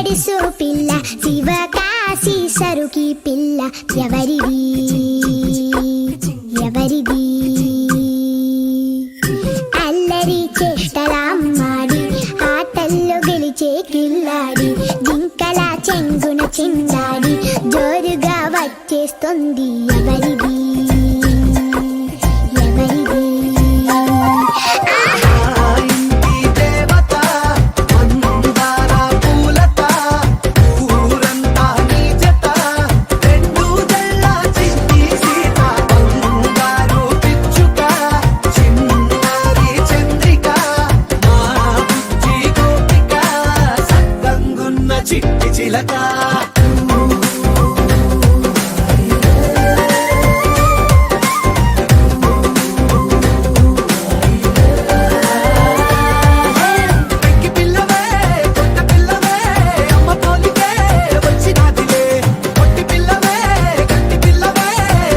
నడుసు పిల్ల శివకాశి సరుకి పిల్ల ఎవరిది ఎవరిది అల్లరి చేష్టలామ్మాడి ఆటల్లో గెలిచే కిల్లాడి జింకల చెంగున చిందాడి జోరుగా వచ్చేస్తుంది ఎవరిది ఎవరిది చిట్టి చిలక పెంకి పిల్లవే కొత్త పిల్లవే అమ్మ పోలికే వచ్చినాదిలే పొట్టి పిల్లవే గట్టి పిల్లవే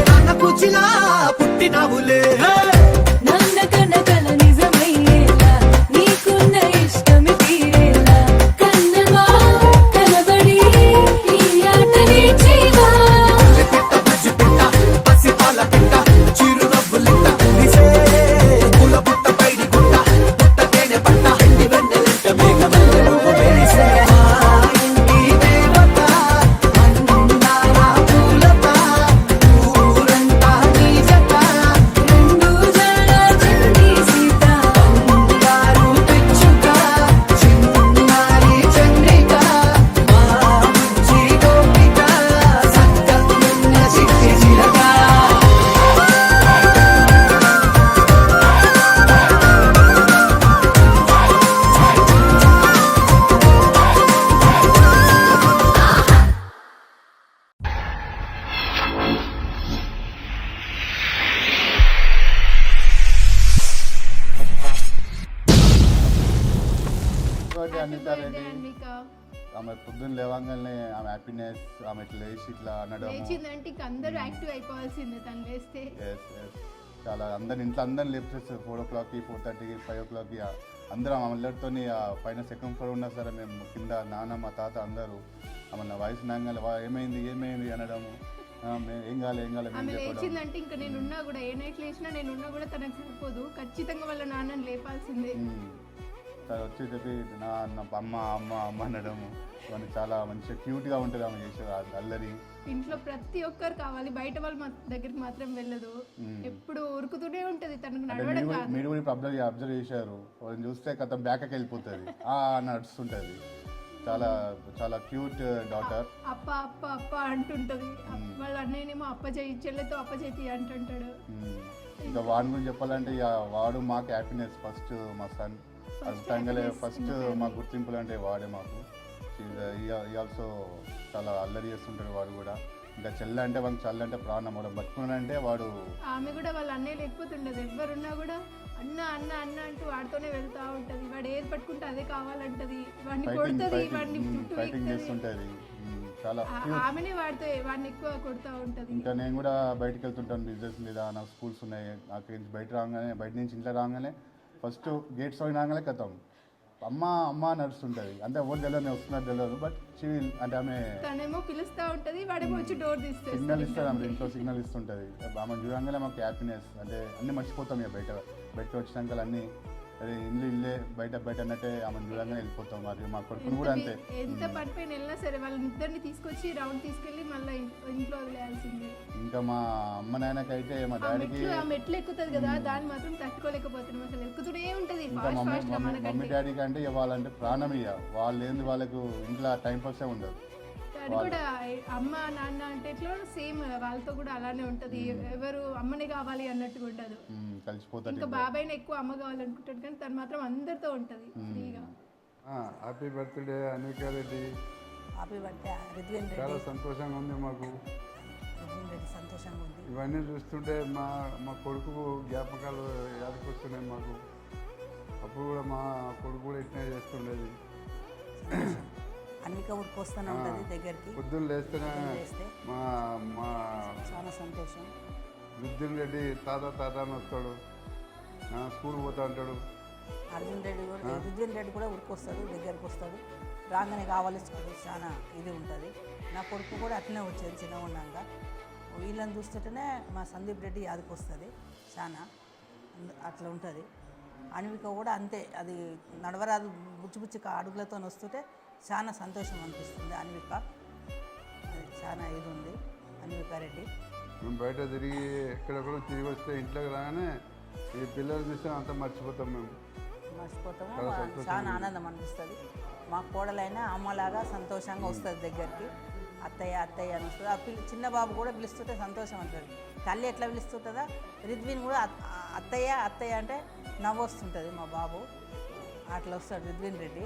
నాన్న కూచిలా పుట్టినావులే ఆమె పొద్దున్న లేవగానే ఆమె హ్యాపీనెస్ ఆమె ఇట్లా లేచి ఇట్లా అనడం లేచిందంటే ఇంక అందరూ యాక్టివ్ అయిపోవాల్సిందే తను లేస్తే. చాలా ఇంట్లో అందరిని లేపేస్తారు 4 o'clock 4:30 5 o'clock అందరూ ఆమె అందరితో పైన సెకండ్ ఫ్లోర్ ఉన్నా సరే మేము కింద నాన్న మా తాత అందరూ ఆమె వాయిస్ నాగాలి ఏమైంది ఏమైంది అనడము ఏం కాలే ఆమె లేచిందంటే ఇంకా నేనున్నా కూడా ఏ నైట్ లేచినా నేనున్నా కూడా తనకు సరిపోదు, ఖచ్చితంగా వాళ్ళ నాన్నని లేపాల్సిందే. వచ్చి చెప్పి నా అమ్మ అమ్మ అమ్మ అనడము అని చాలా మంచిగా క్యూట్గా ఉంటుంది ఆమె చేసేది అల్లరి. ఇంట్లో ప్రతి ఒక్కరు కావాలి, బయట వాళ్ళ దగ్గరికి మాత్రం వెళ్ళదు, ఎప్పుడు ఉరుకుతూనే ఉంటది. తనకు నడవడం కాదు. మీరు కూడా అబ్జర్వ్ చేశారు, వాళ్ళని చూస్తే కథ బ్యాక్కి వెళ్ళిపోతుంది నడుస్తుంటది. చాలా చాలా క్యూట్ డాటర్. అప్ప అప్ప అప్ప అంటుంటది. వాళ్ళ అన్నయ్యనేమో అప్ప చేయి చెల్లెతో అప్ప చేపి అంటుంటాడు. ఇంకా వాడి గురించి చెప్పాలంటే వాడు మాకు హ్యాపీనెస్ ఫస్ట్. మా సన్ అర్థంగానే ఫస్ట్ మా గుర్తింపులు అంటే వాడే మాకు. ఆల్సో చాలా అల్లరి చేస్తుంటాడు వాడు కూడా. ఇంకా చెల్లె అంటే వాళ్ళకి చల్ల అంటే ప్రాణం. వాడు బతుకున్నాడంటే వాడు. ఆమె కూడా వాళ్ళ అన్నయ్య లేకపోతుండదు, ఎవరున్నా కూడా అన్న అన్న అన్న అంటూ వాడితోనే వెళ్తా ఉంటది. వాడు ఏది పట్టుకుంటే అదే కావాలంటది, వాడిని కొడుతుంది, వాడిని ఫైటింగ్ చేస్తుంటది. చాలా ఆమెనే వాడిని ఎక్కువ కొడుతూ ఉంటది. ఇంకా నేను కూడా బయటకు వెళ్తుంటాను బిజినెస్ మీద, నాకు స్కూల్స్ ఉన్నాయి. అక్కడి నుంచి బయట నుంచి ఇంట్లో రాగానే ఫస్ట్ గేట్స్ అవి రాగానే కథం అమ్మ అమ్మ నడుస్తుంటది. అంటే ఎవరు తెలియదు, నేను వస్తున్నారు తెలియదు, బట్ సివిల్ అంటే ఆమె తనేమో పిలుస్తూ ఉంటది, వాడేమో వచ్చి డోర్ తీస్తుంది, సిగ్నల్ ఇస్తుంది. ఆమె ఇంట్లో సిగ్నల్ ఇస్తుంటది. ఆమె చూడంగానే మాకు హ్యాపీనెస్. అంటే అన్ని మర్చిపోతాం ఇక బయట వచ్చినాక అన్నీ అదే ఇల్లే బయట అన్నట్టే ఆమెను చూడంగానే వెళ్ళిపోతాం. మరి మా కొడుకుని కూడా అంతే. ఎంత పడిపోయిన వెళ్ళినా సరే వాళ్ళని ఇద్దరిని తీసుకొచ్చి రౌండ్ తీసుకెళ్ళి మళ్ళీ ఇంట్లో వదిలేయాల్సిందే. ఇంకా మా అమ్మ నాయనకైతే మా డాడీకి మెట్లు ఎక్కుతుంది కదా, దాన్ని మాత్రం తట్టుకోలేకపోతున్నాం. అసలు ఎక్కుతూనే ఉంటది. మమ్మీ డాడీకి అంటే వాళ్ళంటే ప్రాణం. ఇక వాళ్ళు ఏంది వాళ్ళకు ఇంట్లో టైం పాసే ఉండదు. అది కూడా అమ్మ నాన్న అంటే ఎట్లా సేమ్ వాళ్ళతో కూడా అలానే ఉంటది. ఎవరు అమ్మనే కావాలి అన్నట్టుగా ఉండదు, కలిసిపోతాడు. ఇంకా బాబాయ్ని ఎక్కువ అమ్మ కావాలనుకుంటాడు, కానీ తను మాత్రం అందరితో ఉంటది ఫ్రీగా. Happy birthday Anika Reddy. Happy birthday Ridhwin Reddy. చాలా సంతోషంగా ఉంది మాకు. సంతోషంగా ఉంది. ఇవన్నీ చూస్తుంటే మా కొడుకు జ్ఞాపకాలు యాదకొస్తున్నాయి మాకు. అప్పుడు కూడా మా కొడుకు కూడా ఇట్నే చేస్తుండేది. అన్నిక ఊరికొస్తూనే ఉంటుంది దగ్గరికి. పొద్దున్న లేస్తేనే మా చాలా సంతోషం. రుద్దిన్ రెడ్డి తాత అని వస్తాడు, స్కూల్ పోతా అంటాడు. అర్జున్ రెడ్డి కూడా రుద్విన్ రెడ్డి కూడా ఊరికొస్తాడు, దగ్గరికి వస్తాడు. రాగానే కావాల్సుకుంటే చాలా ఇది ఉంటుంది. నా కొడుకు కూడా అట్లనే వచ్చేది చిన్నగా ఉన్నాక. వీళ్ళని చూస్తుంటేనే మా సందీప్ రెడ్డి యాదకి వస్తుంది చాలా, అట్లా ఉంటుంది. అన్విక కూడా అంతే, అది నడవరాదు బుచ్చి అడుగులతో వస్తుంటే చాలా సంతోషం అనిపిస్తుంది. అన్విక అది చాలా ఇది ఉంది అన్విక రెడ్డి. మేము బయట తిరిగి ఎక్కడెక్కడ తిరిగి వస్తే ఇంట్లోకి రాగానే ఈ పిల్లలు చూస్తే అంతా మర్చిపోతాం మేము. మర్చిపోతాము, చాలా సంతోషంగా చాలా ఆనందం అనిపిస్తుంది. మా కోడలైనా అమ్మలాగా సంతోషంగా వస్తుంది దగ్గరికి. అత్తయ్య అత్తయ్య అని వస్తుంది. ఆ చిన్న బాబు కూడా పిలుస్తుంటే సంతోషం అంటుంది. తల్లి ఎట్లా పిలుస్తుంటుందా, రిద్విన్ కూడా అత్తయ్య అత్తయ్య అంటే నవ్వు వస్తుంటుంది మా బాబు. అట్లా వస్తాడు రిద్విన్ రెడ్డి.